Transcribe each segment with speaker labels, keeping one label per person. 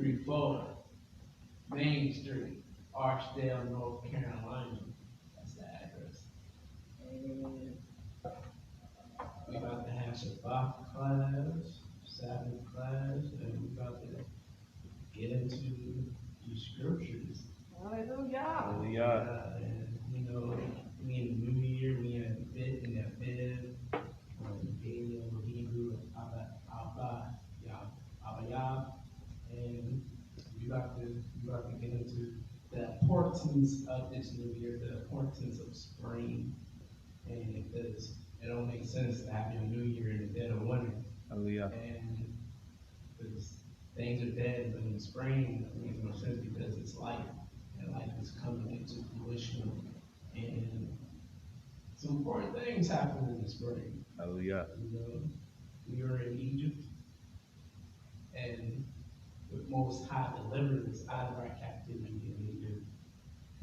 Speaker 1: 234 Main Street, Archdale, North Carolina. That's the address. And we about to have Shabbat class, Sabbath class, and we about to get into the scriptures.
Speaker 2: Hallelujah.
Speaker 3: Hallelujah.
Speaker 1: And we in the new year, we in a bit in that bed, Paleo, Hebrew, Abba, Yah, and we about to get into the importance of this new year, the importance of spring, and because it don't make sense to have your new year in the dead of winter.
Speaker 3: Hallelujah.
Speaker 1: And because things are dead, but in the spring it makes more sense because it's life, and life is coming into fruition, and some important things happen in the spring.
Speaker 3: Hallelujah.
Speaker 1: We were in Egypt, and the Most High delivered us out of our captivity in Egypt,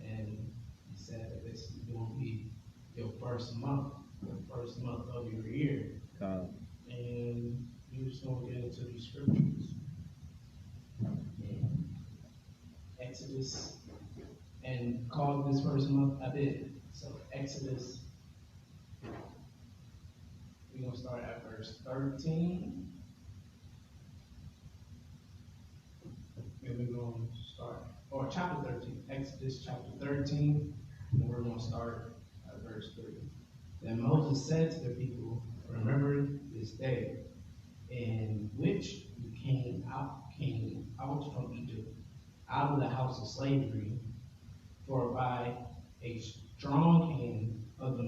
Speaker 1: and He said that this is going to be your first month of your year. And we're just going to get into these scriptures. And Exodus, and called this first month Abib. So Exodus, we're going to start at verse 13. And we're going to start, or chapter 13, Exodus chapter 13, and we're going to start at verse 3. Then Moses said to the people, remember this day in which you came out from Egypt, out of the house of slavery, for by a strong hand of the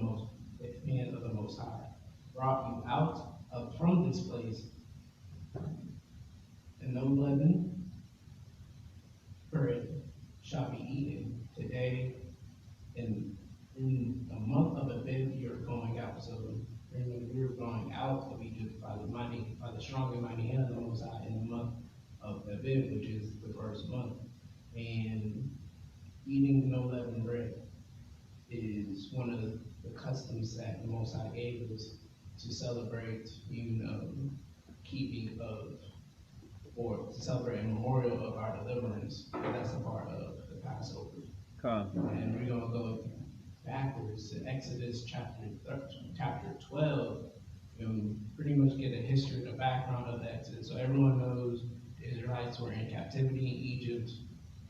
Speaker 1: Most High brought you out from this place, and no leaven bread shall be eaten today in the month of Abib. You're going out. So you're going out of Egypt by the strong and mighty hand of the Most High in the month of Abib, which is the first month. And eating no leavened bread is one of the customs that the Most High gave us to celebrate, keeping of, or to celebrate a memorial of our deliverance. That's a part of the Passover. And we're going to go backwards to Exodus chapter 12, and pretty much get a history, the background of the Exodus. So everyone knows the Israelites were in captivity in Egypt,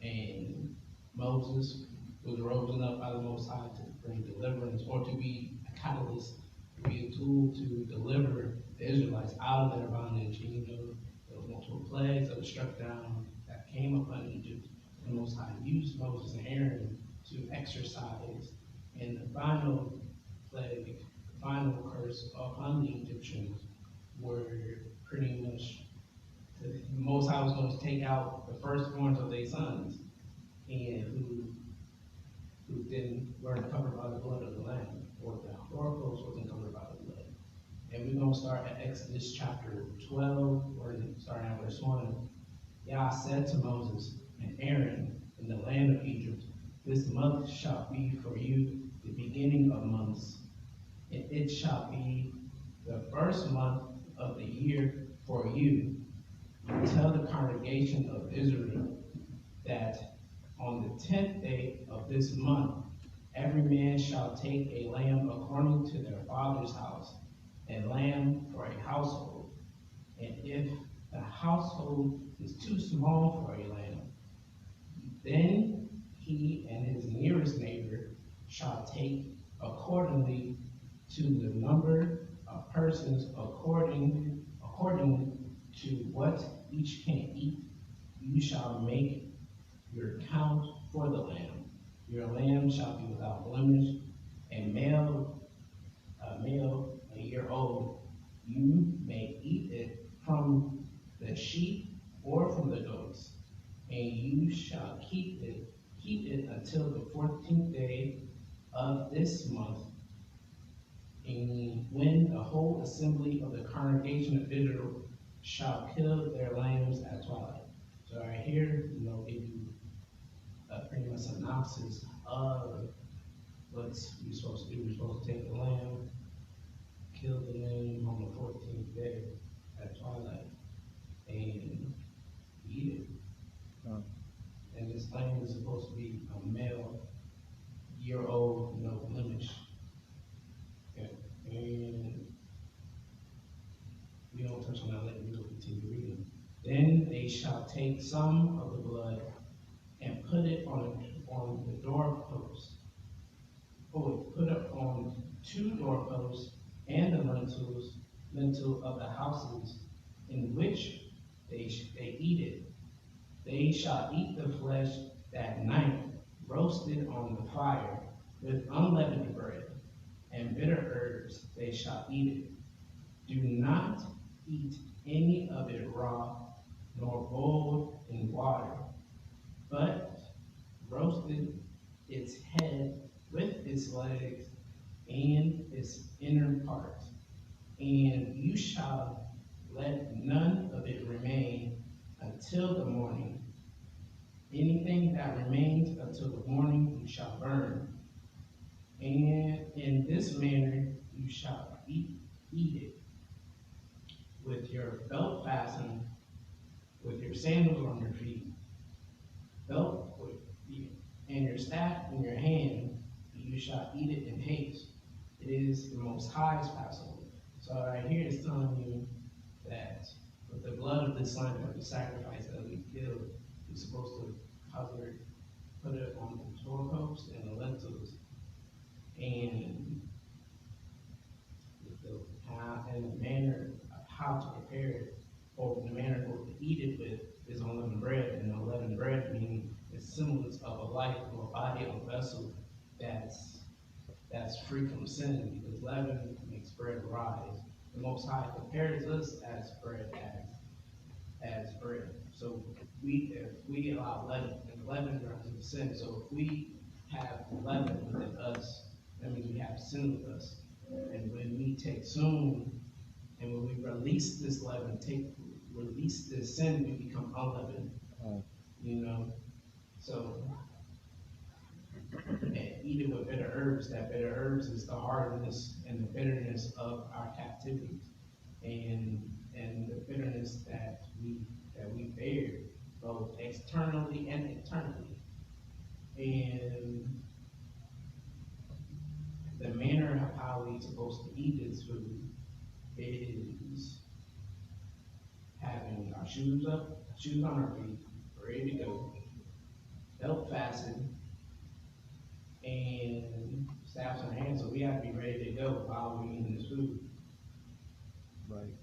Speaker 1: and Moses was risen up by the Most High to bring deliverance, or to be a catalyst, to be a tool to deliver the Israelites out of their bondage. There were multiple plagues that were struck down that came upon Egypt. The Most High used Moses and Aaron to exercise, and the final plague, the final curse upon the Egyptians were pretty much the Most High was going to take out the firstborns of their sons, and who weren't covered by the blood of the Lamb, or the doorpost wasn't covered by the blood. And we're going to start at Exodus chapter 12, or starting at verse 1. Yah said to Moses and Aaron in the land of Egypt, this month shall be for you the beginning of months, and it shall be the first month of the year for you. Tell the congregation of Israel that on the 10th day of this month, every man shall take a lamb according to their father's house, a lamb for a household. And if the household is too small for a lamb, then he and his nearest neighbor shall take accordingly to the number of persons, according to what each can eat. You shall make your count for the lamb. Your lamb shall be without blemish, a male a year old. You may eat it from the sheep or from the goats, and you shall keep it until the 14th day of this month, and when the whole assembly of the congregation of Israel shall kill their lambs at twilight. So right here, give you pretty much a synopsis of what we're supposed to do. We're supposed to take the lamb, kill the lamb on the 14th day at twilight, and eat it. verse 1, I'll let you continue reading. Then they shall take some of the blood and put it on the doorpost. Put it on 2 doorposts and the lintel of the houses in which they eat it. They shall eat the flesh that night, roasted on the fire, with unleavened bread and bitter herbs they shall eat it. Do not eat any of it raw, nor boiled in water, but roasted its head with its legs and its inner parts. And you shall let none of it remain until the morning. Anything that remains until the morning you shall burn. And in this manner you shall eat it, with your belt fastened, with your sandals on your feet, and your staff in your hand. You shall eat it in haste. It is the Most High's Passover. So right here it's telling you that with the blood of this lamb, of the sacrifice that we killed, you're supposed to cover it, put it on the doorpost and the lintels, and the manner of how to prepare it, or the manner of to eat it with, is unleavened bread. And unleavened bread meaning it's symbols of a life, of a body, of a vessel that's free from sin, because leaven makes bread rise. The Most High prepares us as bread, as bread. So if we allow leaven, and leaven represents sin. So if we have leaven within us, that means we have sin with us. And when we take soon, and when we release this leaven, release this sin, we become unleavened. So and eat it with bitter herbs. That bitter herbs is the hardness and the bitterness of our captivity, and the bitterness that we bear, both externally and internally. And the manner of how we're supposed to eat this food is having our shoes on our feet, ready to go, belt fastened, and staffs in our hands. So we have to be ready to go while we're eating this food.
Speaker 2: Right.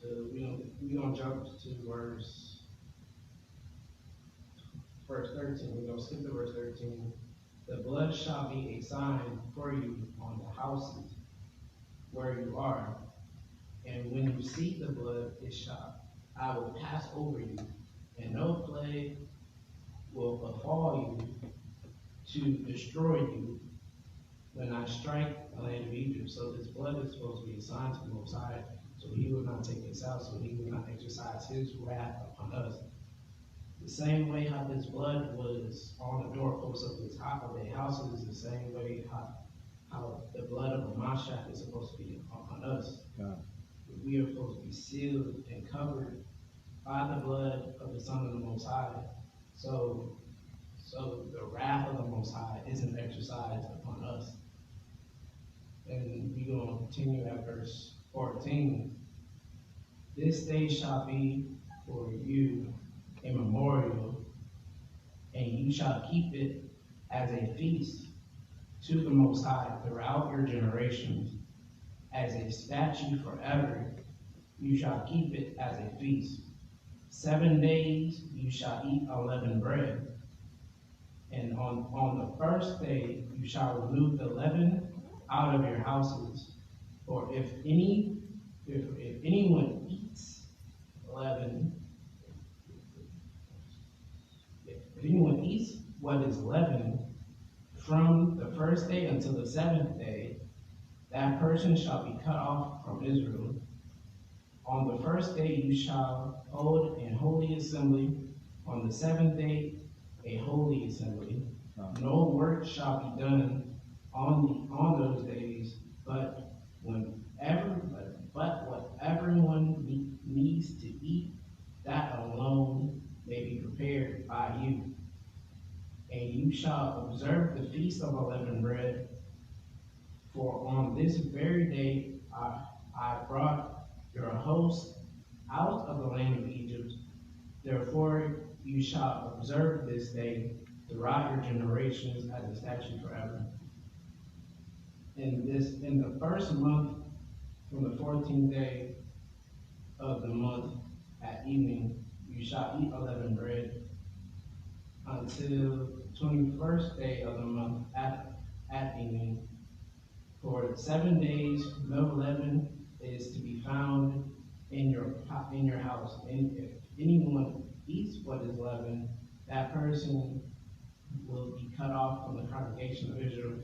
Speaker 1: So we're gonna jump to verse 13. We're gonna skip to verse 13. The blood shall be a sign for you on the houses where you are, and when you see the blood, I will pass over you, and no plague will befall you to destroy you when I strike the land of Egypt. So this blood is supposed to be a sign to the Most High, so he will not take us out, so he will not exercise his wrath upon us. The same way how this blood was on the doorposts of the houses is the same way how the blood of a Mashiach is supposed to be upon us.
Speaker 2: God.
Speaker 1: We are supposed to be sealed and covered by the blood of the Son of the Most High. So the wrath of the Most High isn't exercised upon us. And we're going to continue at verse 14. This day shall be for you a memorial, and you shall keep it as a feast to the Most High throughout your generations. As a statute forever, you shall keep it as a feast. 7 days you shall eat unleavened bread. And on the first day you shall remove the leaven out of your houses. For if anyone eats leaven, if anyone eats what is leavened from the first day until the 7th day, that person shall be cut off from Israel. On the first day you shall hold an holy assembly. On the 7th day a holy assembly. No work shall be done on those days, but what everyone needs to eat, that alone may be prepared by you. And you shall observe the feast of unleavened bread, for on this very day I brought your host out of the land of Egypt. Therefore you shall observe this day throughout your generations as a statute forever. In the first month, from the 14th day of the month at evening, you shall eat unleavened bread until 21st day of the month at evening. For 7 days, no leaven is to be found in your house. And if anyone eats what is leavened, that person will be cut off from the congregation of Israel.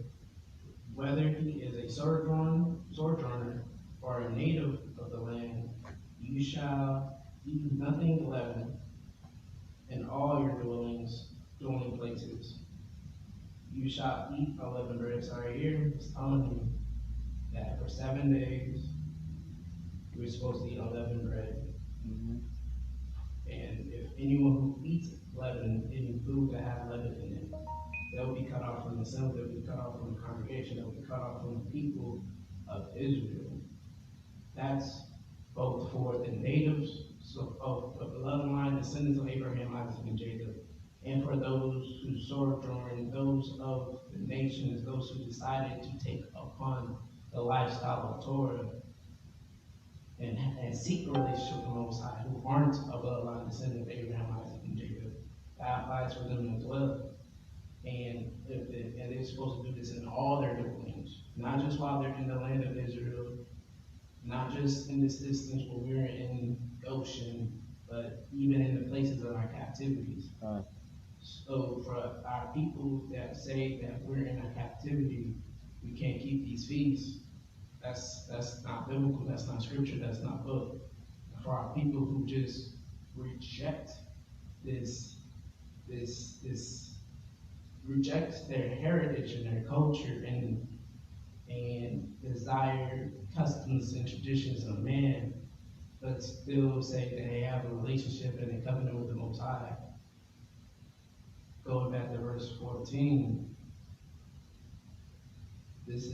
Speaker 1: Whether he is a sojourner or a native of the land, you shall eat nothing leavened in all your dwelling places. You shall eat unleavened bread. Sorry, here it's telling you that for 7 days we're supposed to eat unleavened bread.
Speaker 2: Mm-hmm.
Speaker 1: And if anyone who eats leaven, any food that has leaven in it, they'll be cut off from the assembly, they'll be cut off from the congregation, they'll be cut off from the people of Israel. That's both for the natives, so of the bloodline, descendants of Abraham, Isaac, and Jacob, and for those who sojourn, those of the nations, those who decided to take upon the lifestyle of Torah and seek a relationship with the Most High, who aren't a bloodline descendant of Abraham, Isaac, and Jacob. That applies for them as well. And they're supposed to do this in all their dwellings, not just while they're in the land of Israel, not just in this distance where we're in Goshen, but even in the places of our captivities. So for our people that say that we're in our captivity, we can't keep these feasts, that's not biblical, that's not scripture, that's not book. For our people who just reject reject their heritage and their culture and desire customs and traditions of man, but still say that they have a relationship and a covenant with the Most High. Going back to verse 14, this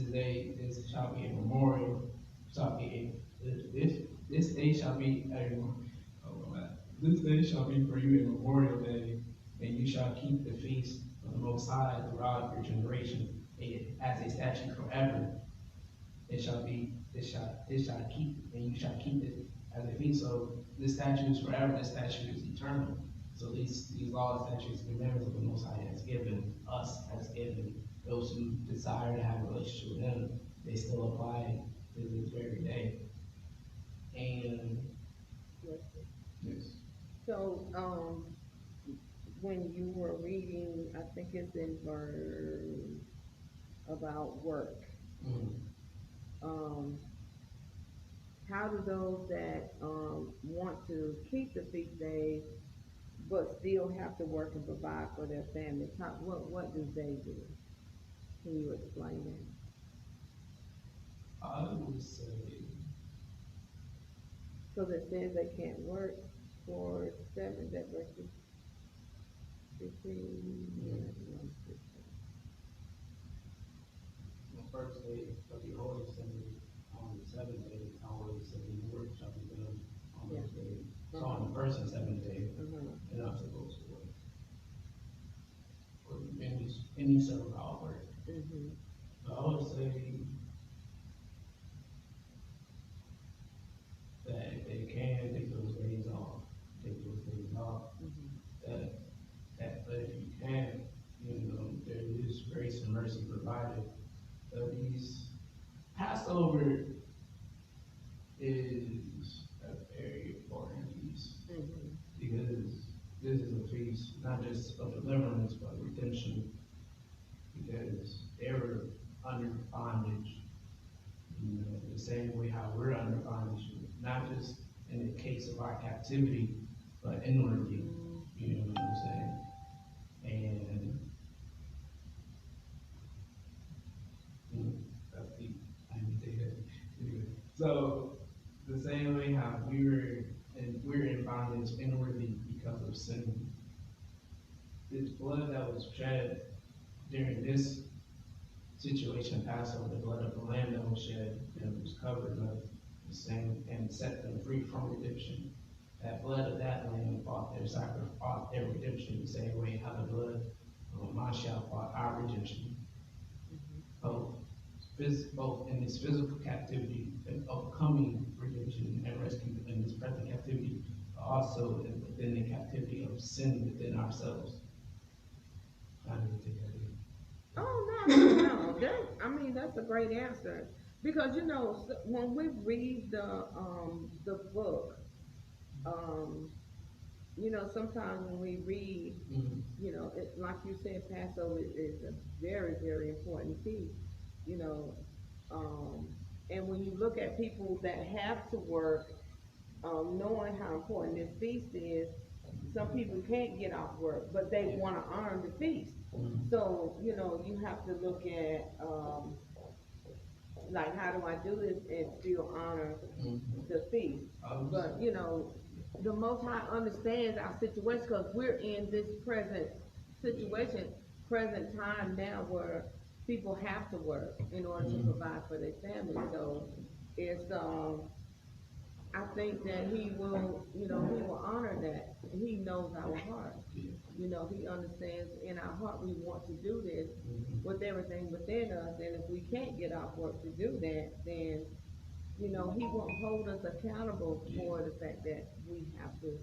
Speaker 1: shall be a memorial, this day shall be for you a memorial day, and you shall keep the feast of the Most High throughout your generation as a statute forever. It shall keep, and you shall keep it as a feast. So this statute is forever, this statute is eternal. So these laws, statutes, and commandments of the Most High has given us, has given those who desire to have a relationship with Him, they still apply to this very day. And yes.
Speaker 3: So, when you were reading, I think it's in verse about work. How do those that want to keep the feast days but still have to work and provide for their families, what do they do? Can you explain that?
Speaker 1: I would say,
Speaker 3: because it says they can't work for 7 that verses 15.
Speaker 1: The first day of the Holy Assembly, on the 7th day, Holy Assembly work shall be done on those days. So on the first and 7th day, you're not supposed to work. Or any sort of work. But I would say that if they can take those days off, but if you can't, there is grace and mercy provided. But Passover is a very important feast, because this is a feast not just of deliverance but redemption, because they were under bondage, the same way how we're under bondage, not just in the case of our captivity, but inwardly, you know what I'm saying? And that's deep. I didn't say that. Anyway, so the same way how we're in bondage inwardly because of sin. This blood that was shed during this situation, Passover, the blood of the lamb that was shed and was covered up the same and set them free from redemption. That blood of that lamb bought their sacrifice, bought their redemption the same way how the blood of Mashiach bought our redemption. Both, both in this physical captivity and overcoming redemption and rescue in this present captivity, but also within the captivity of sin within ourselves. I didn't take that in.
Speaker 3: Oh no. That's a great answer because when we read the book, um, sometimes when we read, like you said, Passover is a very, very important feast, you know, um, and when you look at people that have to work, knowing how important this feast is, some people can't get off work, but they want to honor the feast. So, you have to look at, like, how do I do this and still honor the feast? But, the Most High understands our situation because we're in this present situation, present time now where people have to work in order to provide for their family. So it's, I think that he will honor that. He knows our heart. He understands in our heart we want to do this with everything within us. And if we can't get off work to do that, then, he won't hold us accountable for the fact that we have to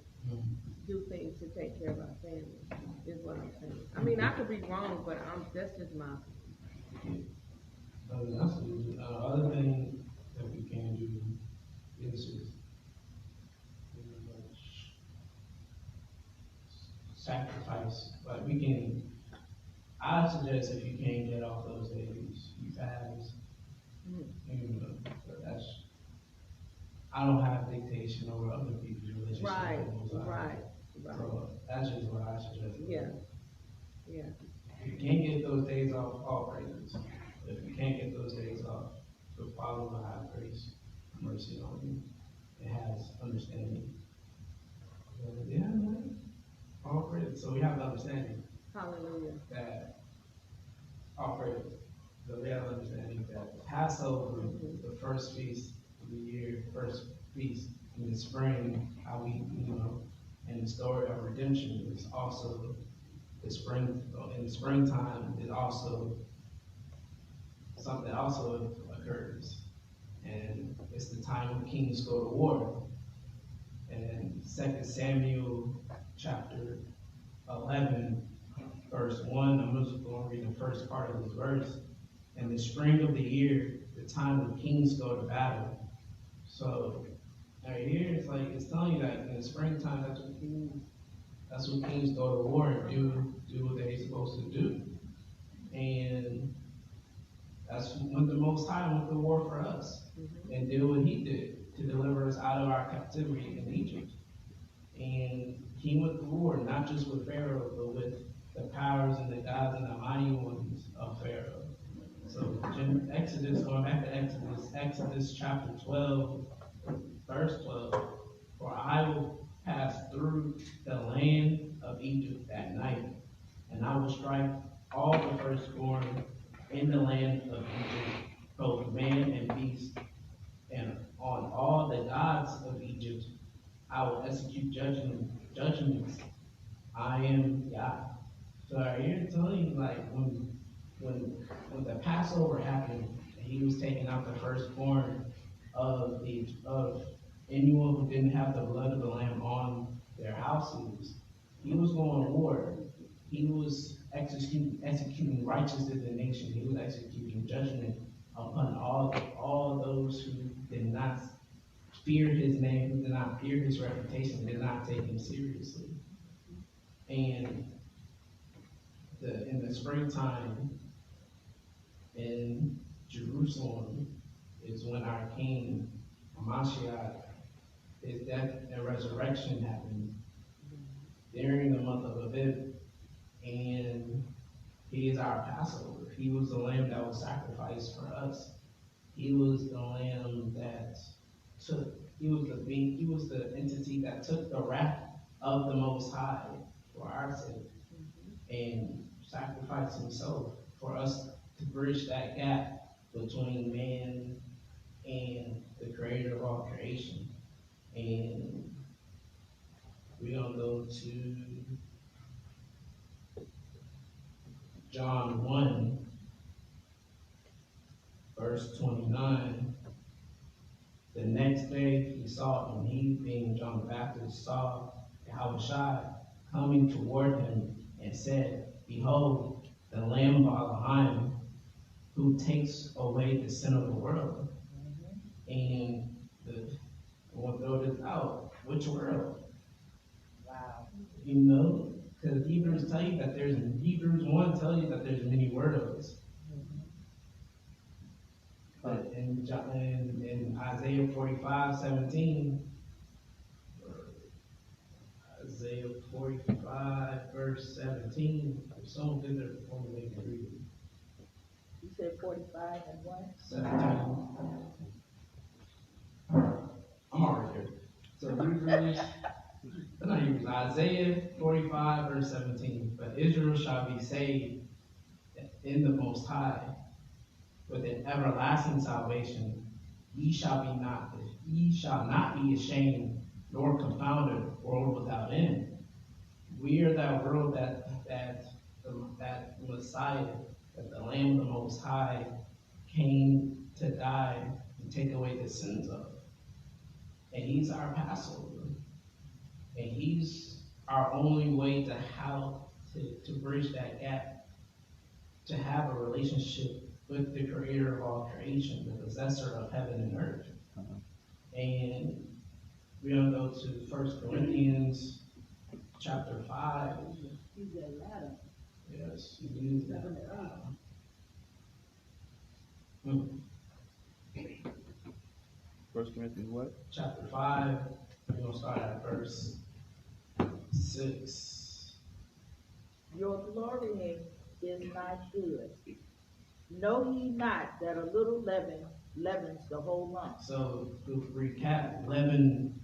Speaker 3: do things to take care of our family, is what I'm saying. I mean, I could be wrong, but that's just my.
Speaker 1: Absolutely. Other thing that we can do is just sacrifice. Like we can, I suggest if you can't get off those days, you fast. But that's, I don't have dictation over other people's relationship.
Speaker 3: Right.
Speaker 1: So that's just what I suggest.
Speaker 3: Yeah.
Speaker 1: If you can't get those days off, all praises. If you can't get those days off, the Father will have grace, mercy on you. It has understanding. Yeah, man. All praises. So we have the understanding.
Speaker 3: Hallelujah.
Speaker 1: That all praises. So we have understanding that Passover, the first feast of the year, first feast in the spring, how we, and the story of redemption is also the spring. In the springtime is also something that also occurs, and it's the time when kings go to war. And 2 Samuel chapter 11, verse 1. I'm just going to read the first part of this verse. In the spring of the year, the time when kings go to battle. So right here, it's telling you that in the springtime, that's when kings go to war and do what they're supposed to do. And that's when the Most High went to war for us and did what He did to deliver us out of our captivity in Egypt. And He went to war not just with Pharaoh, but with the powers and the gods and the mighty ones of Pharaoh. So Exodus, going back to Exodus chapter 12, verse 12, for I will pass through the land of Egypt that night, and I will strike all the firstborn in the land of Egypt, both man and beast, and on all the gods of Egypt I will execute judgments. I am God. So here it's telling you, like, when the Passover happened, and He was taking out the firstborn of anyone who didn't have the blood of the Lamb on their houses, He was going to war. He was executing righteousness in the nation. He was executing judgment upon all those who did not fear His name, who did not fear His reputation, did not take Him seriously. And in the springtime in Jerusalem is when our King Mashiach, His death and resurrection happened during the month of Aviv, and He is our Passover. He was the lamb that was sacrificed for us. He was the lamb that he was the entity that took the wrath of the Most High for our sake and sacrificed Himself for us to bridge that gap between man and the Creator of all creation. And We're going to go to John 1, verse 29. The next day he saw, and he, being John the Baptist, saw Yahushua coming toward him and said, Behold, the Lamb of Elohim, who takes away the sin of the world. And I want to throw this out. Which world?
Speaker 3: Wow.
Speaker 1: You know, because Hebrews 1 tell you that there's many worlds. But in Isaiah 45:17, Isaiah 45, verse 17, if someone did their formula, can read it.
Speaker 3: You said 45 and what?
Speaker 1: 17. I'm already here. So Hebrews, not Hebrews, Isaiah 45, verse 17. But Israel shall be saved in the Most High with an everlasting salvation. Ye shall not be ashamed, nor confounded, world without end. We are that world that Messiah, that the Lamb of the Most High came to die and take away the sins of. And he's our Passover. And he's our only way to bridge that gap, to have a relationship with the creator of all creation, the possessor of heaven and earth. And we're going to go to 1 Corinthians chapter 5.
Speaker 3: Use that ladder.
Speaker 1: Yes, you use that.
Speaker 2: 1 Corinthians what?
Speaker 1: Chapter 5, we're going to start at verse 6.
Speaker 3: Your glorying is not good. Know ye not that a little leaven leavens the whole lump?
Speaker 1: So to recap, leaven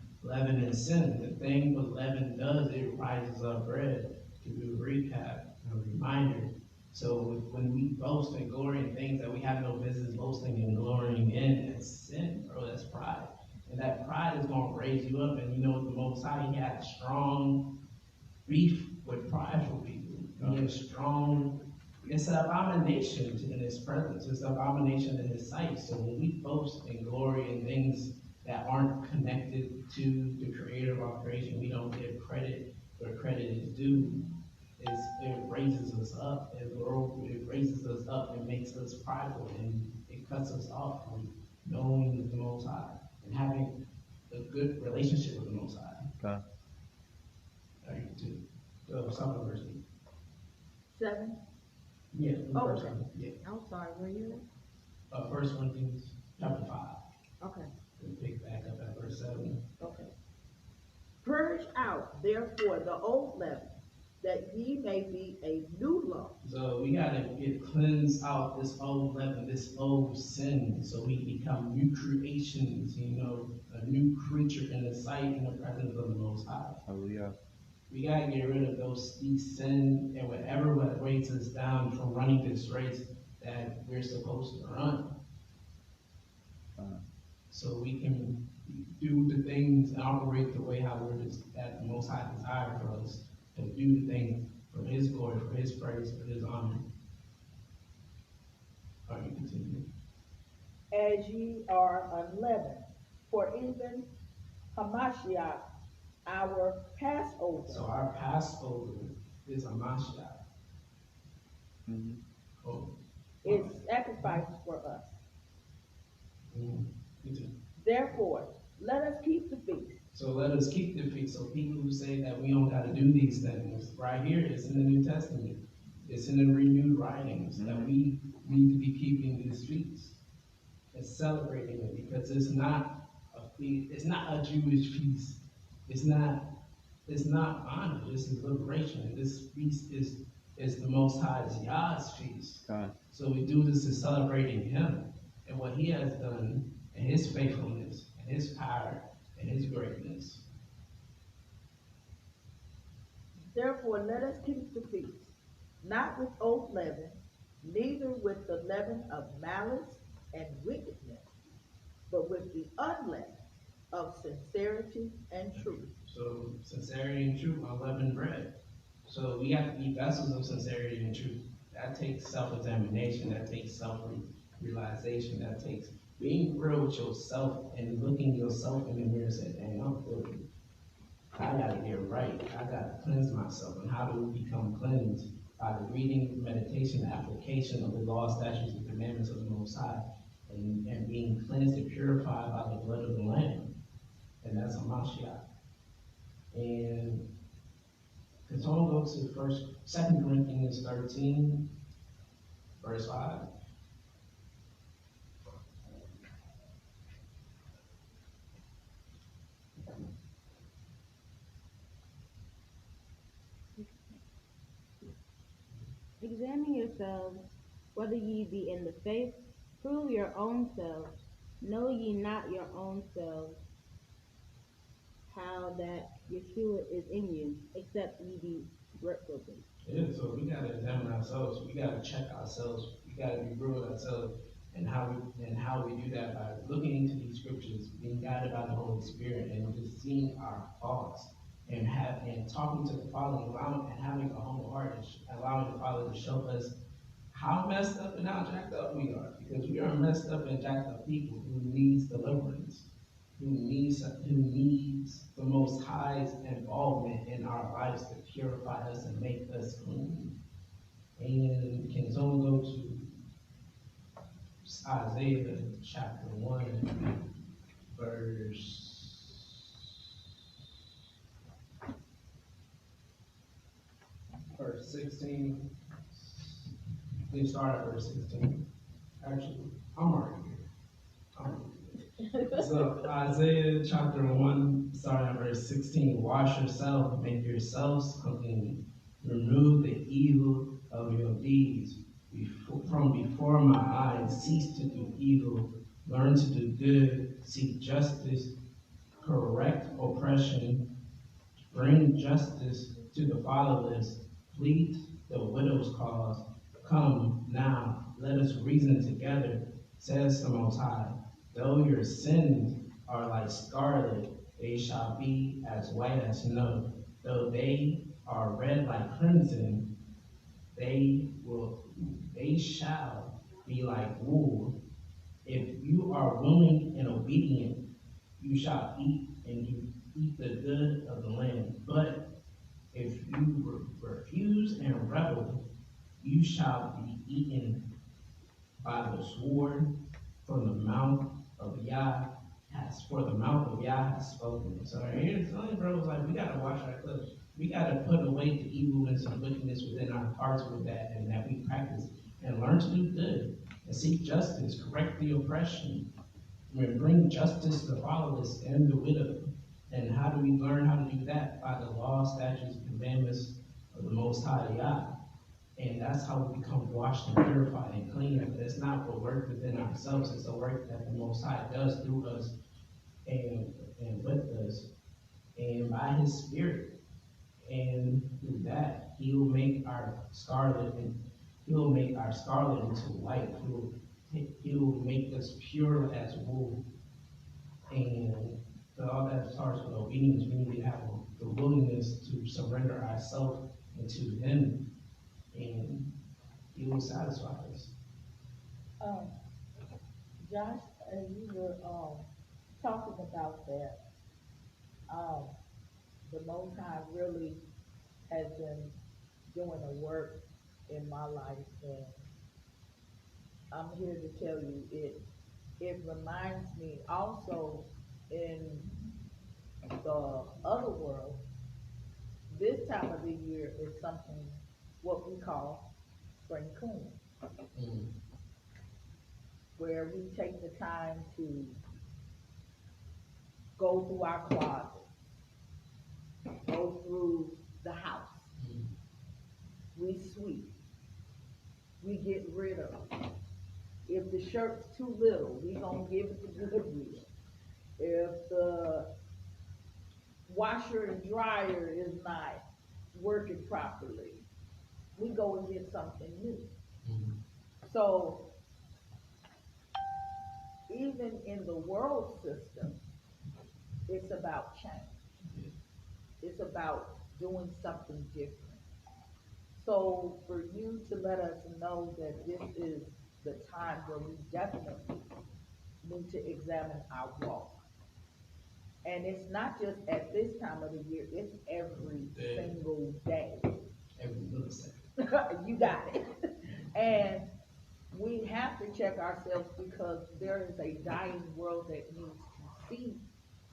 Speaker 1: is sin. The thing what leaven does, it rises up bread. To do a recap, a reminder. So when we boast and glory in things that we have no business boasting and glorying in, that's sin, bro. That's pride. And that pride is going to raise you up. And you know, the Most High, he had a strong beef with prideful people. He had a strong, it's an abomination in his presence. It's an abomination in his sight. So when we boast and glory in things that aren't connected to the creator of our creation, we don't give credit where credit is due. It raises us up. It raises us up and makes us prideful, and it cuts us off from knowing the Most High and having a good relationship with the Most High.
Speaker 2: Okay.
Speaker 1: Stop at verse 8.
Speaker 3: 7?
Speaker 1: Yeah.
Speaker 3: Oh,
Speaker 1: verse
Speaker 3: okay.
Speaker 1: 7. Yeah.
Speaker 3: I'm sorry, where you
Speaker 1: 1 Corinthians chapter 5.
Speaker 3: Okay.
Speaker 1: We pick back up at verse 7.
Speaker 3: Okay. Purge out, therefore, the old leaven, that ye may be a new lump.
Speaker 1: So we got to cleanse out this old leaven, this old sin, so we become new creations, a new creature in the sight and the presence of the Most High.
Speaker 2: Hallelujah.
Speaker 1: We got to get rid of these sin and whatever weighs us down from running this race that we're supposed to run. So we can do the things and operate the way that the Most High desire for us to do the things for his glory, for his praise, for his honor. All right, continue.
Speaker 3: As ye are unleavened, for even Hamashiach, our Passover.
Speaker 1: So our Passover is a Mashiach.
Speaker 2: Mm-hmm.
Speaker 1: Oh.
Speaker 3: Is sacrificed for us.
Speaker 1: Mm-hmm.
Speaker 3: Therefore, let us keep the feast.
Speaker 1: So let us keep the feast. So people who say that we don't got to do these things, right here, it's in the New Testament. It's in the renewed writings that we need to be keeping these feasts and celebrating it, because it's not a Jewish feast. It's not honor. This is liberation. This feast is the Most High's Yah's feast.
Speaker 2: God.
Speaker 1: So we do this to celebrating him and what he has done, and his faithfulness, and his power, and his greatness.
Speaker 3: Therefore, let us keep the feast, not with old leaven, neither with the leaven of malice and wickedness, but with the unleavened of sincerity and truth.
Speaker 1: So sincerity and truth, unleavened bread. So we have to be vessels of sincerity and truth. That takes self-examination. That takes self-realization. That takes being real with yourself and looking yourself in the mirror and saying, "Dang, I'm filthy. I gotta get right. I gotta cleanse myself." And how do we become cleansed? By the reading, meditation, the application of the law, statutes, and commandments of the Most High, and being cleansed and purified by the blood of the Lamb. And that's a Mashiach. And can someone go to Second Corinthians 13, verse 5?
Speaker 4: Examine yourselves, whether ye be in the faith. Prove your own selves. Know ye not your own selves, how that Yeshua is in you, except ye be reprobate.
Speaker 1: Yeah, so we gotta examine ourselves. We gotta check ourselves. We gotta be real with ourselves, and how we do that by looking into these scriptures, being guided by the Holy Spirit, and just seeing our faults, and talking to the Father, and having a humble heart, and allowing the Father to show us how messed up and how jacked up we are, because we are messed up and jacked up people who needs deliverance, who needs the Most High's involvement in our lives to purify us and make us clean. And can someone go to Isaiah chapter 1, verse 16? We start at verse 16. Actually, I'm already here. So Isaiah chapter 1, starting at verse 16. Wash yourself, make yourselves clean. Remove the evil of your deeds. From before my eyes, cease to do evil. Learn to do good. Seek justice. Correct oppression. Bring justice to the fatherless. Plead the widow's cause. Come now, let us reason together, says the Most High. Though your sins are like scarlet, they shall be as white as snow. Though they are red like crimson, they shall be like wool. If you are willing and obedient, you shall eat the good of the land. But if you refuse and rebel, you shall be eaten by the sword, for the mouth of Yah has spoken. So here's the only brothers, like, we gotta wash our clothes. We gotta put away the evilness and wickedness within our hearts with that, and that we practice and learn to do good and seek justice, correct the oppression, and bring justice to the fatherless and the widow. And how do we learn how to do that? By the law, statutes, and commandments of the Most High Yah. And that's how we become washed and purified and clean. It's not a work within ourselves. It's a work that the Most High does through us and with us, and by His Spirit. And through that, He will make our scarlet into white. He will make us pure as wool. And all that starts with obedience. We need to have the willingness to surrender ourselves into Him, and He will satisfy us.
Speaker 3: Josh, as you were talking about that, the Most High really has been doing a work in my life, and I'm here to tell you it reminds me also in the other world, this time of the year is something what we call spring cleaning, where we take the time to go through our closet, go through the house. We sweep. We get rid of. If the shirt's too little, we gonna give it to Goodwill. If the washer and dryer is not working properly, we go and get something new. So even in the world system,
Speaker 5: about change. It's about doing something different. So for you to let us know that this is the time where we definitely need to examine our walk. And it's not just at this time of the year, it's every single day.
Speaker 1: Every millisecond.
Speaker 5: You got it. And we have to check ourselves because there is a dying world that needs to see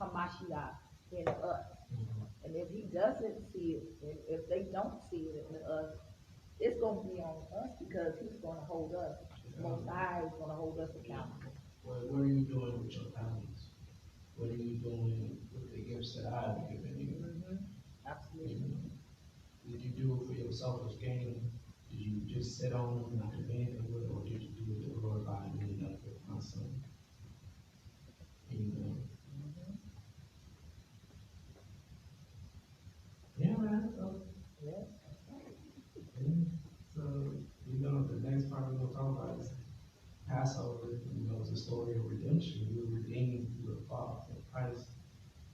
Speaker 5: Hamashiach in us. And if he doesn't see it, and if they don't see it in us, it's going to be on us because he's going to hold us. Most High is going to hold us accountable.
Speaker 1: What are you doing with your talents? What are you doing with the gifts that I've given you?
Speaker 5: Absolutely.
Speaker 1: Did you do it for your selfish gain? Did you just sit on them and not do anything with it, or did you do it to glorify and end up with my son? Amen. Yeah, man. So,
Speaker 5: Yeah.
Speaker 1: So, the next part we're going to talk about is Passover. It's a story of redemption. We were redeemed through the price.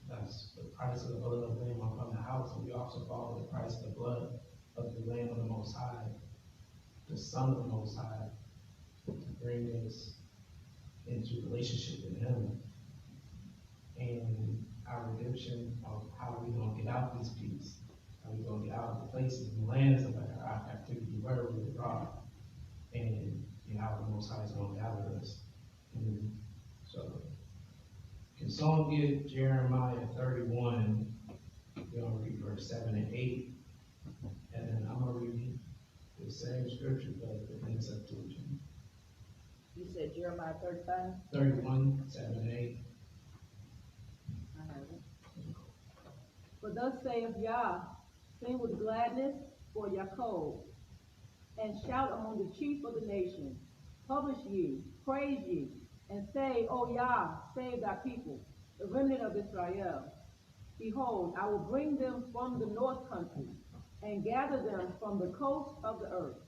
Speaker 1: That's the price of the blood of the Lamb upon the house. And we also follow the price of the blood of the Lamb of the Most High, the Son of the Most High, to bring us into relationship with Him. And our redemption of how we're going to get out this piece, how we're going to get out of the places and lands of our captivity where we were brought, and how the Most High is going to gather us. And so, can someone get Jeremiah 31? We're going to read verse 7 and 8. And then I'm going to read the same scripture, but in Septuagint.
Speaker 5: You said Jeremiah 35?
Speaker 1: 31, 7 and 8.
Speaker 5: I have it.
Speaker 6: For thus saith Yah, sing with gladness for Yaakov, and shout among the chief of the nations. Publish ye, praise ye, and say, O Yah, save thy people, the remnant of Israel. Behold, I will bring them from the north country, and gather them from the coast of the earth,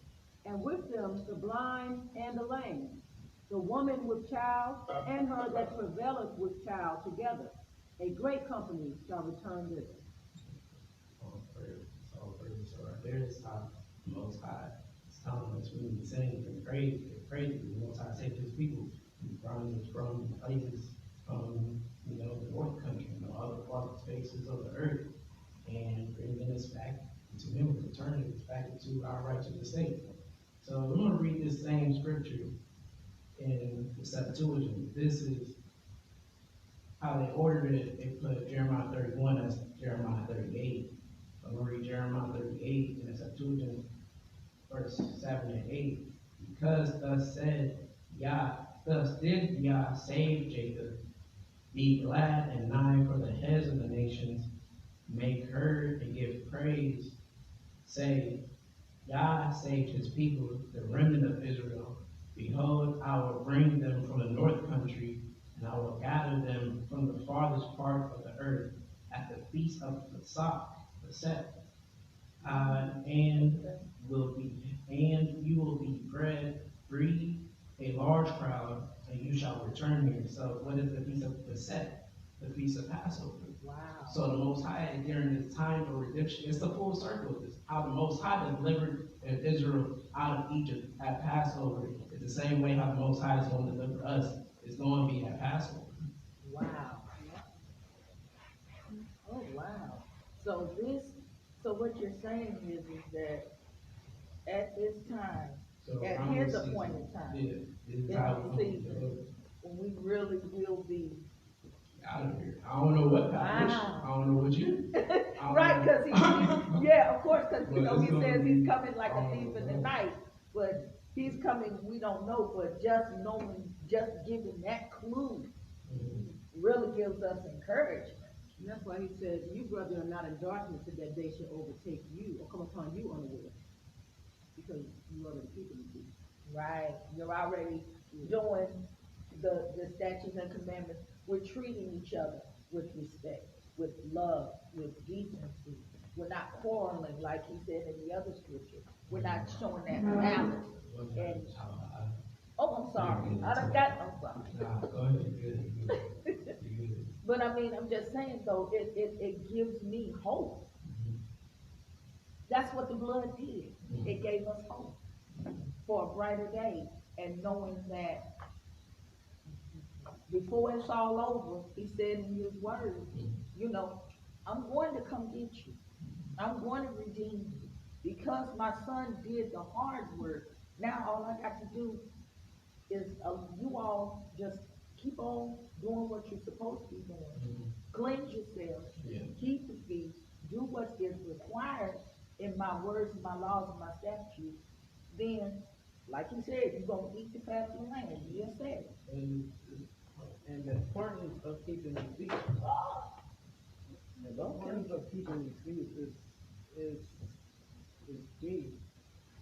Speaker 6: and with them the blind and the lame, the woman with child, and her that travaileth with child together. A great company shall return thither.
Speaker 1: All praise. So right there is how the Most High is telling us we need to sing and praise. The Most High saved His people. He brought us from places from the north country, other parts spaces of the earth, and bringing us back into Him, returning us back into our righteous estate. So we're going to read this same scripture in the Septuagint. This is how they ordered it. They put Jeremiah 31 as Jeremiah 38. So I'm going to read Jeremiah 38 in the Septuagint, verse 7 and 8. Because thus did Yah save Jacob. Be glad and nigh for the heads of the nations. Make heard and give praise. Say, Yah saved His people, the remnant of Israel. Behold, I will bring them from the north country, and I will gather them from the farthest part of the earth at the feast of the Set. And you will be breed a large crowd, and you shall return here. So what is the feast of the Set? The feast of Passover.
Speaker 5: Wow.
Speaker 1: So the Most High, during this time of redemption, it's the full circle of this. How the Most High delivered Israel out of Egypt at Passover. It's the same way how the Most High is going to deliver us. It's going to be at Passover.
Speaker 5: Wow. Oh, wow. So what you're saying is that at this time, at His appointed time, in the season, when we really will be
Speaker 1: out of here. I don't know what kind.
Speaker 5: Wow.
Speaker 1: I don't know what you.
Speaker 5: Right, because of course, because He says He's coming like a thief in the night, but He's coming, we don't know, but just knowing, just giving that clue really gives us encouragement.
Speaker 6: And that's why He said, you, brother, are not in darkness, that that day shall overtake you or come upon you unaware. Because you already keeping the peace.
Speaker 5: Right, you're already doing the statutes and commandments. We're treating each other with respect, with love, with decency. We're not quarreling like He said in the other scripture. We're not showing that malice. And I'm sorry. I'm sorry.
Speaker 1: Nah, go ahead. You're good.
Speaker 5: But I mean, I'm just saying though, it gives me hope. That's what the blood did. It gave us hope for a brighter day, and knowing that before it's all over, he said in his word, you know, I'm going to come get you. I'm going to redeem you. Because my son did the hard work, now all I got to do is you all just keep on doing what you're supposed to be doing. Cleanse yourselves, keep the feast, do what is required in my words, my laws, and my statutes. Then, like you said, you're going to eat the fat of the land. You just said it.
Speaker 1: And the importance of keeping the feast. The importance of keeping the feast is key,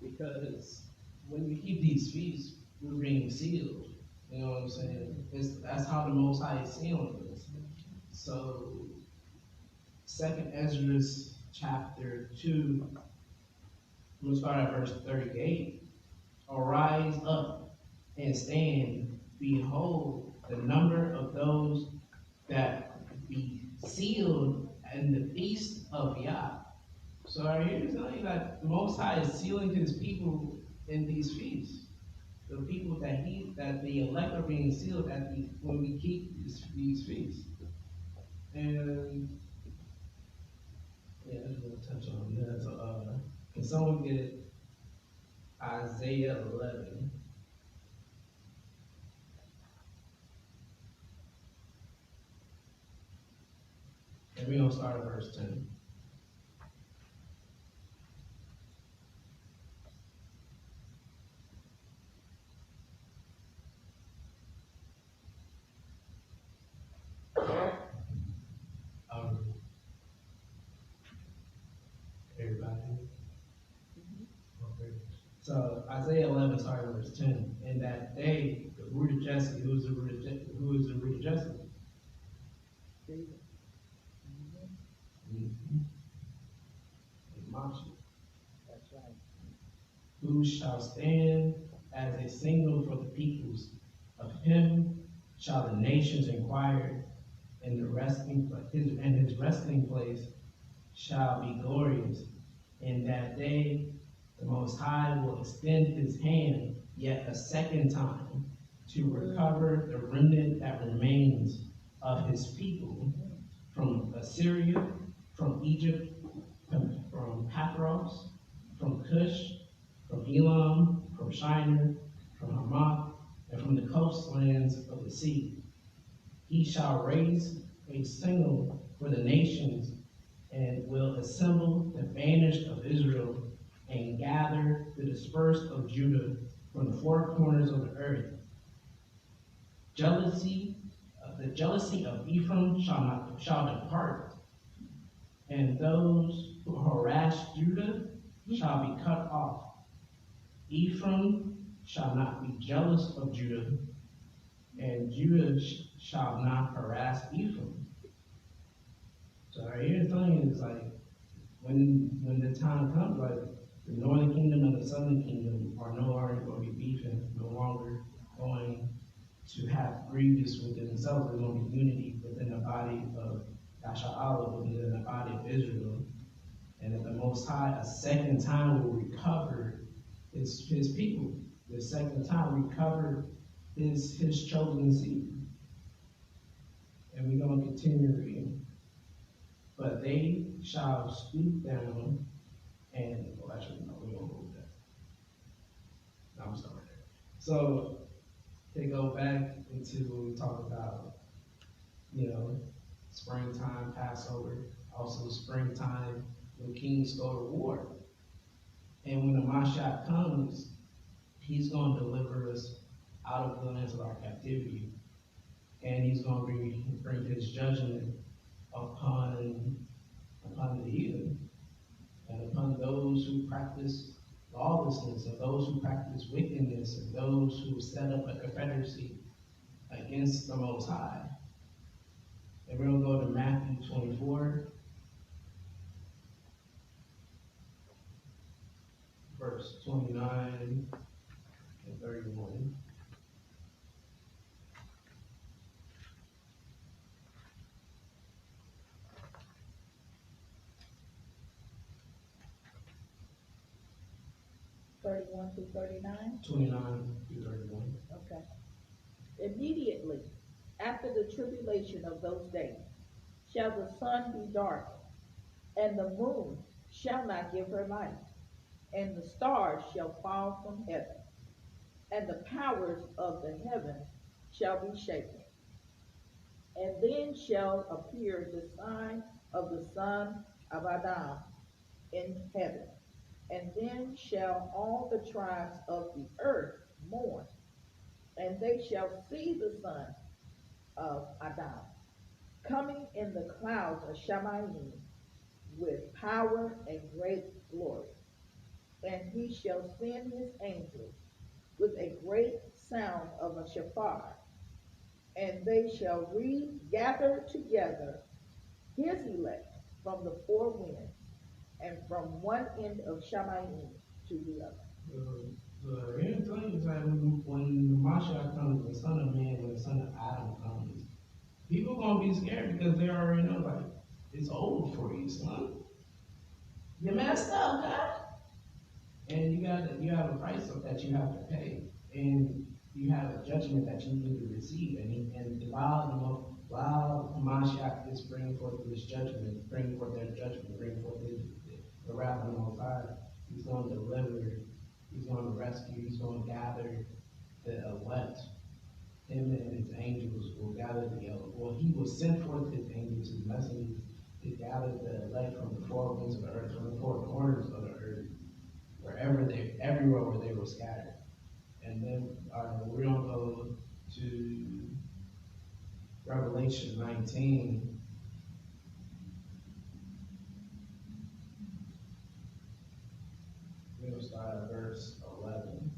Speaker 1: because when we keep these feasts, we're being sealed. You know what I'm saying? That's how the Most High is sealing us. So, 2nd Ezra chapter 2, we'll start at verse 38. Arise up and stand. Behold, the number of those that be sealed in the feast of Yah. So right here is telling you that the Most High is sealing his people in these feasts. The people that the elect are being sealed when we keep these feasts. And yeah, I just want to touch on that. So can someone get Isaiah 11? And we're going to start at verse 10. Everybody? Okay. So Isaiah 11, starting at verse 10. In that day, the root of Jesse, who is the root of Jesse?
Speaker 3: David.
Speaker 5: That's right.
Speaker 1: Who shall stand as a signal for the peoples? Of him shall the nations inquire, and his resting place shall be glorious. In that day, the Most High will extend his hand yet a second time to recover the remnant that remains of his people from Assyria, from Egypt, from Pathros, from Cush, from Elam, from Shinar, from Hamath, and from the coastlands of the sea. He shall raise a signal for the nations, and will assemble the banished of Israel, and gather the dispersed of Judah from the four corners of the earth. The jealousy of Ephraim shall depart, and those who harass Judah shall be cut off. Ephraim shall not be jealous of Judah, and Judah shall not harass Ephraim. So right here, the thing is like, when the time comes, like the northern kingdom and the southern kingdom are no longer going to be beefing, no longer going to have grievous within themselves. There's going to be unity within the body of Yasha'Allah, within the body of Israel. And that the Most High, a second time, will recover his people. The second time, recover his chosen seed. And we're going to continue reading. But they shall stoop down and, well, actually, no, we won't go with that. No, I'm sorry. So, to go back into when we talk about, springtime, Passover, also springtime when kings go to war. And when the Mashiach comes, he's going to deliver us out of the lands of our captivity. And he's going to bring his judgment upon the heathen and upon those who practice lawlessness, and those who practice wickedness, and those who set up a confederacy against the Most High. And we're going to go to Matthew 24, verse 29 and 31.
Speaker 5: 31 through 39?
Speaker 1: 29 through 31.
Speaker 5: Okay. Immediately after the tribulation of those days shall the sun be darkened, and the moon shall not give her light, and the stars shall fall from heaven, and the powers of the heavens shall be shaken. And then shall appear the sign of the Son of Adam in heaven. And then shall all the tribes of the earth mourn, and they shall see the Son of Adam coming in the clouds of Shamayim with power and great glory. And he shall send his angels with a great sound of a shofar, and they shall gather together his elect from the four winds, and from one end of Shamayim to the other.
Speaker 1: The real thing is that when the Mashiach comes, the Son of Man, when the Son of Adam comes, people gonna be scared because they already know, like, it's over for you, son. You messed up, God. And you have a price that you have to pay, and you have a judgment that you need to receive. And while Mashiach is bringing forth this judgment, bringing forth their judgment, bringing forth the wrath of the Most High, he's going to deliver, he's going to rescue, he's going to gather the elect. Him and his angels will gather together. Well, he will send forth his angels, his messengers, to gather the elect from the four winds of the earth, from the four corners of the earth, everywhere where they were scattered. And then we're going to go to Revelation 19. We're going to start at verse 11.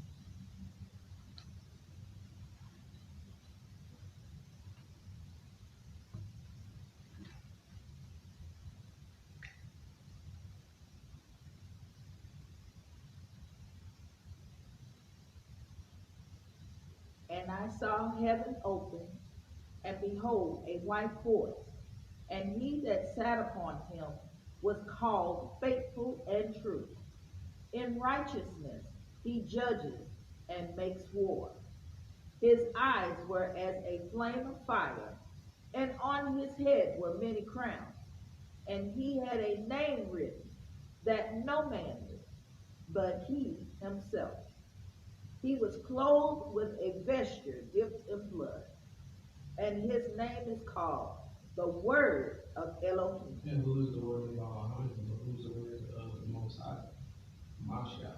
Speaker 5: And I saw heaven open, and behold, a white horse, and he that sat upon him was called Faithful and True. In righteousness he judges and makes war. His eyes were as a flame of fire, and on his head were many crowns. And he had a name written that no man knew, but he himself. He was clothed with a vesture dipped in blood, and his name is called the Word of Elohim.
Speaker 1: And who is the Word of Elohim? Who is the Word of the Most High? Mashiach.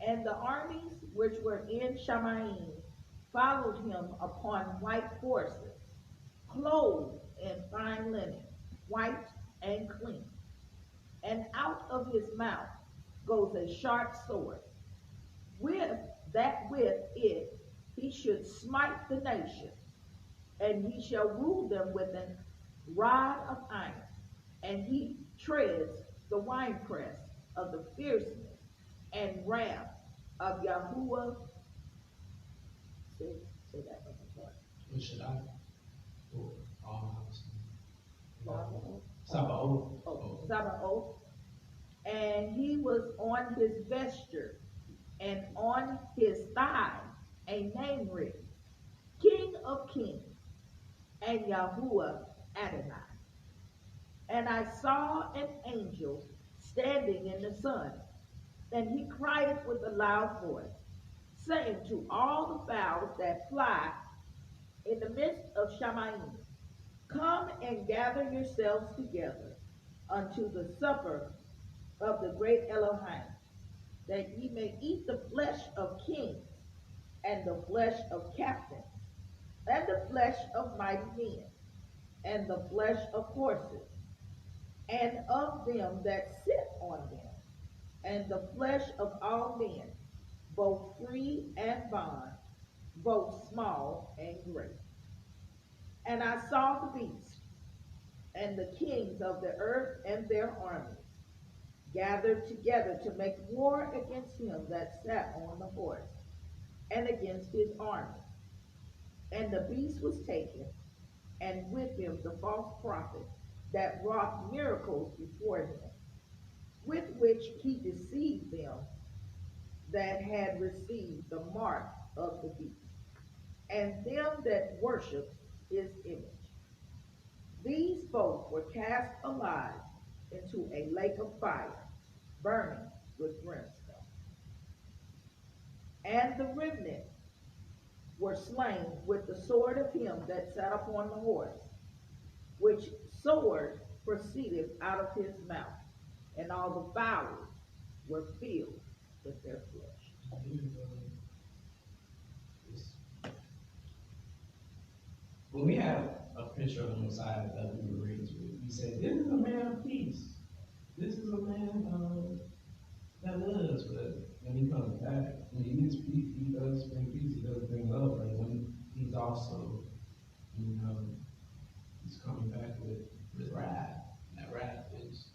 Speaker 5: And the armies which were in Shamayim followed him upon white horses, clothed in fine linen, white and clean. And out of his mouth goes a sharp sword. With it he should smite the nations, and he shall rule them with a rod of iron, and he treads the winepress of the fierceness and wrath of Yahuwah. Say that one more time.
Speaker 1: What should I?
Speaker 5: Sabaoth. And he was on his vesture, and on his thigh a name written, King of Kings, and Yahuwah Adonai. And I saw an angel standing in the sun, and he cried with a loud voice, saying to all the fowls that fly in the midst of Shamayim, come and gather yourselves together unto the supper of the great Elohim, that ye may eat the flesh of kings, and the flesh of captains, and the flesh of mighty men, and the flesh of horses, and of them that sit on them, and the flesh of all men, both free and bond, both small and great. And I saw the beast, and the kings of the earth and their armies, gathered together to make war against him that sat on the horse, and against his army. And the beast was taken, and with him the false prophet, that wrought miracles before him, with which he deceived them that had received the mark of the beast, and them that worshipped his image. These folk were cast alive into a lake of fire, burning with brimstone. And the remnant were slain with the sword of him that sat upon the horse, which sword proceeded out of his mouth, and all the fowls were filled with their flesh.
Speaker 1: When we have a picture of the Messiah that we were raised with, we say, this is a man of peace. This is a man that lives. But when he comes back, when he is peace, he does bring peace. He does bring love. And when he's also, he's coming back with wrath. And that wrath is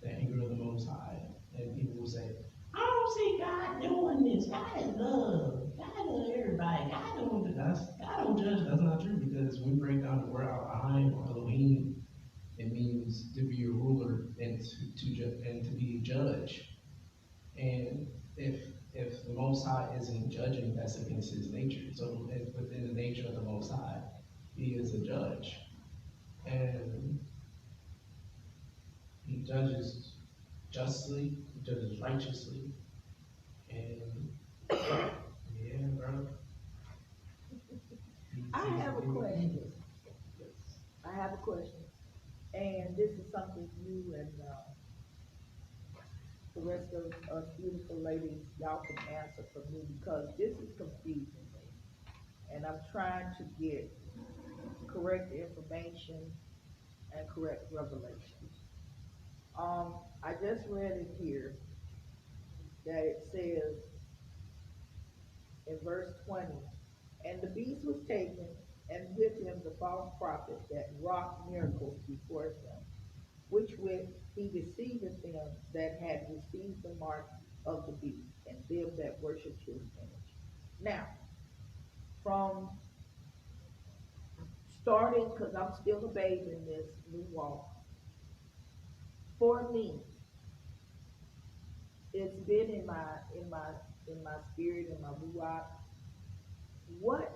Speaker 1: the anger of the Most High. And people will say, I don't see God doing this. God is love. God loves everybody. God don't judge. That's not true, because when we break down the word behind Elohim, it means to be a ruler and to be a judge. And if the Most High isn't judging, that's against his nature. So within the nature of the Most High, he is a judge. And he judges justly, he judges righteously. And yeah, bro.
Speaker 5: I have a question. I have a question. And this is something you and the rest of us beautiful ladies, y'all can answer for me, because this is confusing me. And I'm trying to get correct information and correct revelation. I just read it here that it says in verse 20, and the beast was taken, and with him the false prophet that wrought miracles before him, which with he deceived them that had received the mark of the beast, and them that worshipped his image. Now, from starting, because I'm still a babe in this new walk, for me, it's been in my spirit, in my ruach, what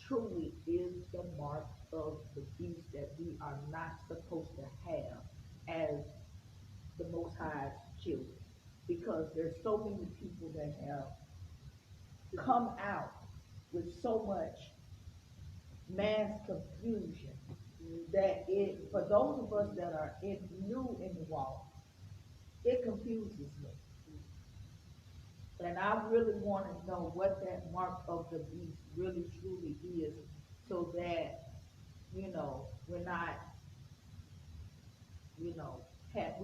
Speaker 5: truly is the mark of the beast that we are not supposed to have as the Most High's children? Because there's so many people that have come out with so much mass confusion that for those of us that are new in the walk, it confuses me. And I really want to know what that mark of the beast really truly is, so that, we're not, we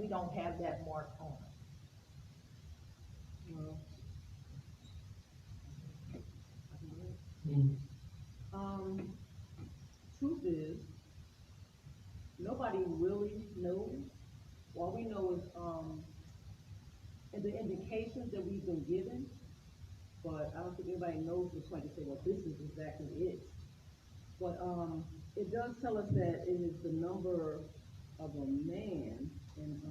Speaker 5: don't have that mark on us.
Speaker 6: Truth is, nobody really knows. All we know is the indications that we've been given, but I don't think anybody knows the point to say, well, this is exactly it. But it does tell us that it is the number of a man, and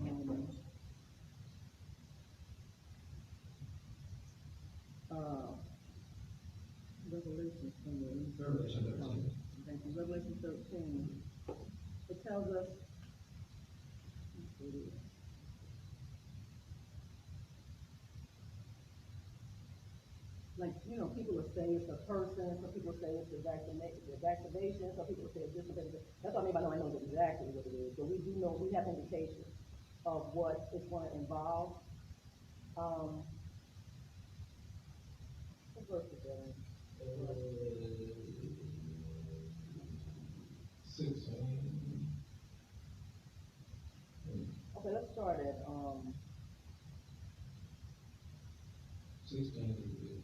Speaker 6: Revelation somewhere.
Speaker 1: Revelation 13.
Speaker 6: Thank you. Revelation 13. It tells us, like, people will say it's a person, some people say it's the vaccination, some people say it's this and that. That's what I mean by I know exactly what it is, but we do know, we have indications of what it's going to involve. What verse is that in?
Speaker 1: 16.
Speaker 6: Okay, let's start at
Speaker 1: 16.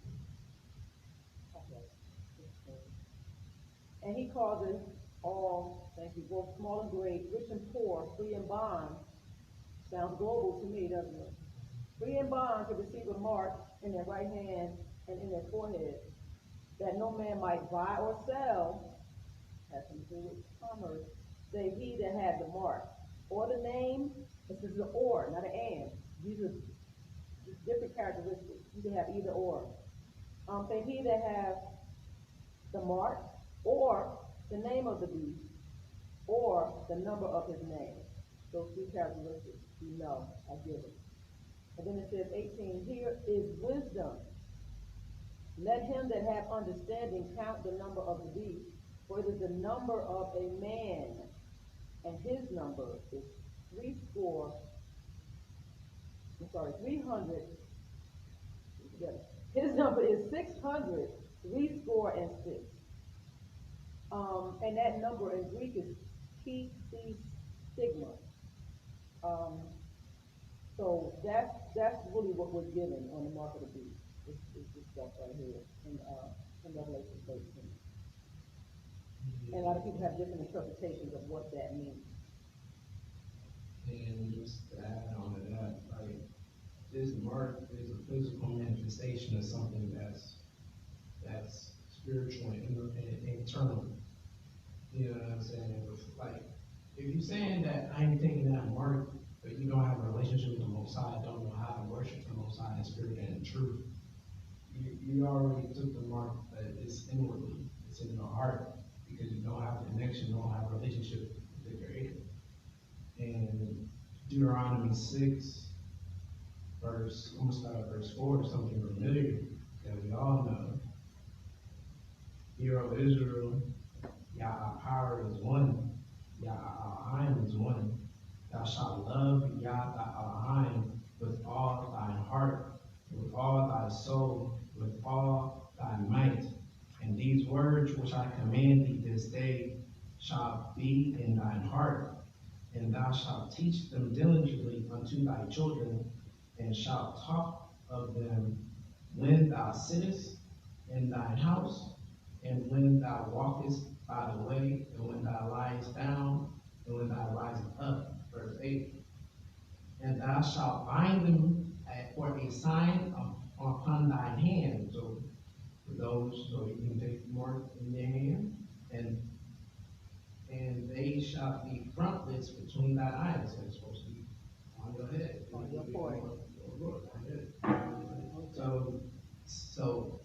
Speaker 6: okay. And he causes all, thank you, both small and great, rich and poor, free and bond. Sounds global to me, doesn't it? Free and bond to receive a mark in their right hand and in their forehead, that no man might buy or sell, has to do with commerce, save he that had the mark, or the name, this is an or, not an and. These are different characteristics. You can have either or. Say he that have the mark, or the name of the beast, or the number of his name. Those three characteristics you know are given. And then it says 18, here is wisdom. Let him that have understanding count the number of the beast, for it is the number of a man, and his number is 300. His number is 600, 66. And that number in Greek is PC sigma. So that's really what we're given on the mark of the beast. It's this stuff right here in Revelation 13. And a lot of people have different interpretations of what that means.
Speaker 1: And just to add on to that, like, this mark is a physical manifestation of something that's spiritual and internal. You know what I'm saying? Like, if you're saying that I ain't taking that mark, but you don't have a relationship with the Most High, don't know how to worship the Most High in spirit and in truth, you already took the mark that is inwardly, it's in your heart, because you don't have a connection, don't have a relationship with the Creator. And Deuteronomy 6, almost start at verse 4, something familiar that we all know. Hear, O Israel, Yah our power is one, Yah our Elohim is one. Thou shalt love Yah thy Elohim with all thy heart, with all thy soul, with all thy might. And these words which I command thee this day shall be in thine heart, and thou shalt teach them diligently unto thy children, and shalt talk of them when thou sittest in thine house, and when thou walkest by the way, and when thou liest down, and when thou risest up. Verse 8. And thou shalt bind them for a sign upon thine hand. So for those, so you can take the mark in your hand, and they shall be frontlets between thine eyes. So it's supposed to be on your head.
Speaker 6: On your forehead.
Speaker 1: So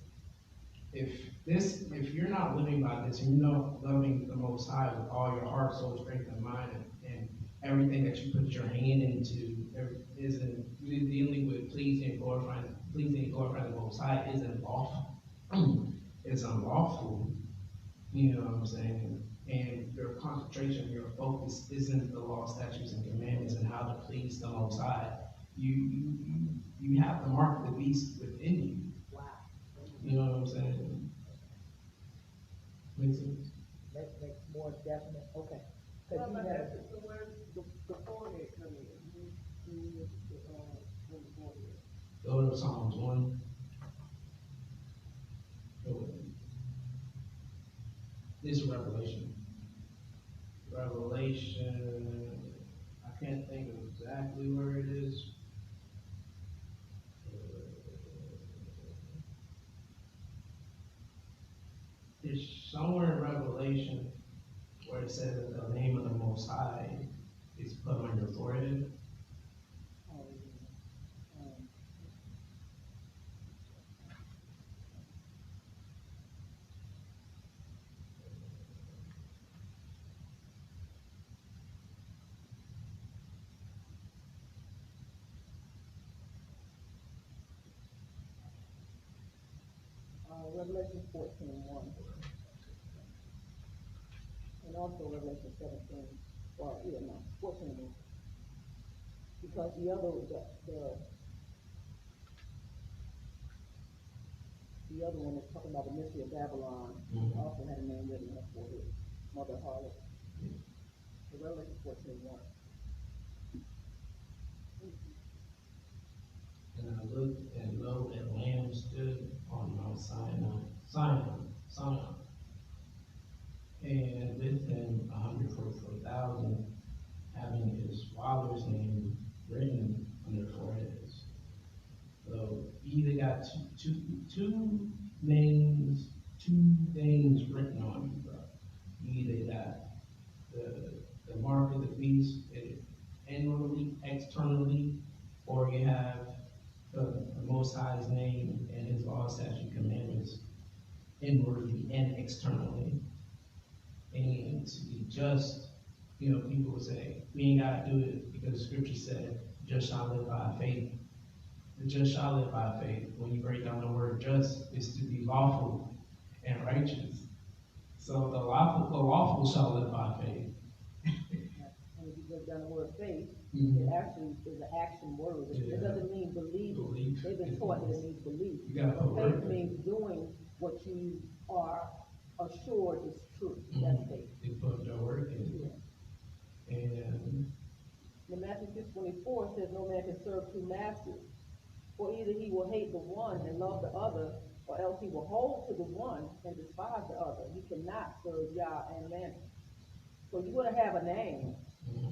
Speaker 1: if you're not living by this, and you're not loving the Most High with all your heart, soul, strength, and mind, and everything that you put your hand into isn't dealing with pleasing and glorifying the Most High isn't lawful. It's unlawful. You know what I'm saying? And your concentration, your focus isn't the law, statutes, and commandments and how to please the Most High. You have the mark of the beast within you.
Speaker 5: Wow.
Speaker 1: You know what I'm saying? Makes sense?
Speaker 5: That makes more definite, okay.
Speaker 6: Well,
Speaker 5: Cause
Speaker 6: but
Speaker 5: you have,
Speaker 6: that's the word, the forehead come in. The forehead.
Speaker 1: Go to Psalms 1. This is Revelation. I can't think of exactly where it is. It's somewhere in Revelation where it says that the name of the Most High is put on your forehead.
Speaker 6: Revelation 14:1. And also Revelation 17, 14:1. Because the other one is talking about the mystery of Babylon.
Speaker 1: Mm-hmm.
Speaker 6: Also had a name written on her forehead, Mother Harlot. So Revelation 14:1.
Speaker 1: And I looked, and lo, a lamb stood on Mount Sinai, and with him 144,000, having his father's name written on their foreheads. So you either got two names, two things written on you, bro. You either got the mark of the beast, inwardly and externally. And to be just, people would say, we ain't gotta do it because the scripture said, just shall live by faith. The just shall live by faith. When you break down the word just, is to be lawful and righteous. So the lawful shall live by faith.
Speaker 6: And if you break down the word faith,
Speaker 1: Mhm.
Speaker 6: it actually is an action word.
Speaker 1: Yeah.
Speaker 6: It doesn't mean believing.
Speaker 1: Belief.
Speaker 6: They've been taught that it means belief.
Speaker 1: You gotta put
Speaker 6: But faith
Speaker 1: work in.
Speaker 6: means doing what you are assured is true.
Speaker 1: Mhm.
Speaker 6: That's faith.
Speaker 1: They put their work in.
Speaker 6: Yeah.
Speaker 1: And
Speaker 6: In Matthew 6:24 it says, no man can serve two masters. For either he will hate the one and love the other, or else he will hold to the one and despise the other. You cannot serve Yah and Mammon. So you're going to have a name,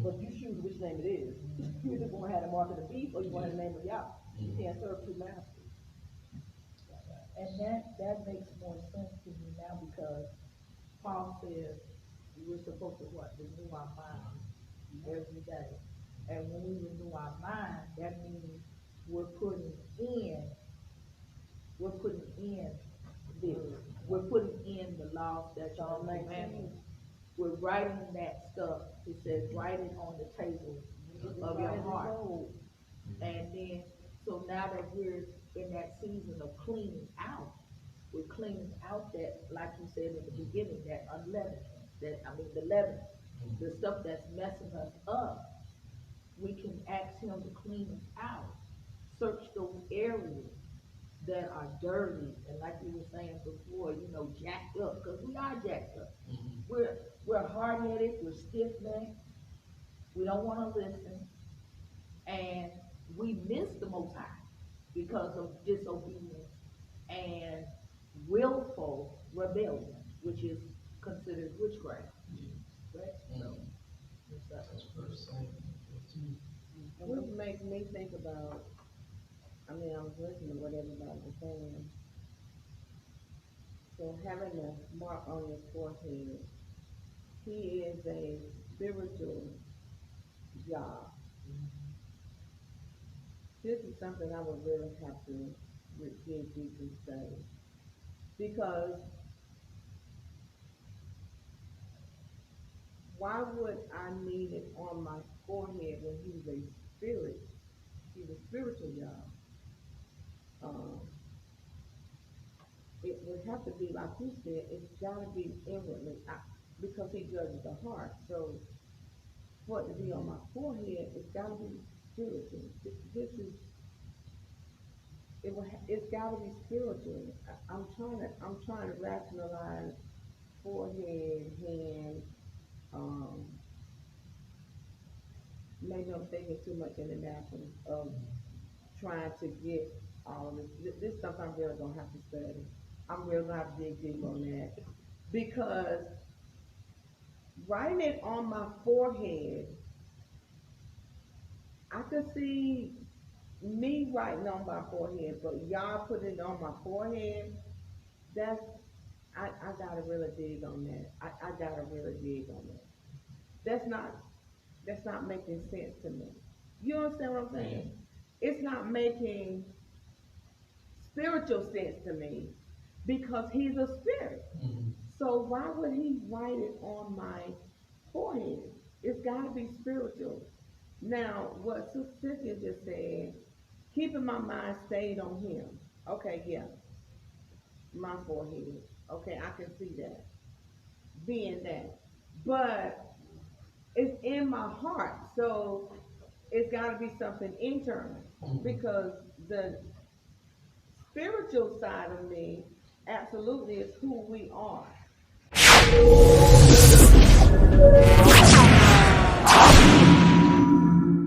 Speaker 6: but you choose which name it is. You're either going to have the mark of the beast or you're going to have the name of Yah. You can't serve two masters.
Speaker 5: And that makes more sense to me now, because Paul says we're supposed to what? Renew our mind every day. And when we renew our mind, that means we're putting in this. We're putting in the laws, statutes, and commandments. We're writing that stuff. It says, write it on the table of your heart. And then, so now that we're in that season of cleaning out, we're cleaning out that, like you said in the beginning, that unleavened, the leaven, the stuff that's messing us up. We can ask him to clean us out, search those areas that are dirty, and like you were saying before, jacked up, because we are jacked up. We're hard-headed, we're stiff-necked, we don't want to listen, and we miss the Most High because of disobedience and willful rebellion, which is considered witchcraft. Right? So,
Speaker 1: that's verse 7.
Speaker 3: What makes me think about, I was listening to what everybody was saying. So having a mark on your forehead, he is a spiritual job. This is something I would really have to dig deep and study. Because why would I need it on my forehead when he's a spirit? He's a spiritual job. It would have to be, like you said, it's got to be inwardly, because he judges the heart. So for it to be on my forehead, it's got to be spiritual. It's got to be spiritual. I'm trying to rationalize forehead, hand. Maybe I'm thinking too much in the natural of trying to get all of this. This stuff I'm really gonna have to study. I'm really gonna have to dig deep on that, because writing it on my forehead, I could see me writing on my forehead, but y'all putting it on my forehead, I gotta really dig on that. I gotta really dig on that. That's not making sense to me. You understand what I'm saying? It's not making spiritual sense to me, because he's a spirit. So why would he write it on my forehead? It's got to be spiritual. Now, what Sister Cynthia just said, keeping my mind stayed on him. Okay, yeah, my forehead. Okay, I can see that being that, but it's in my heart, so it's got to be something internal, because the spiritual side of me absolutely is who we are.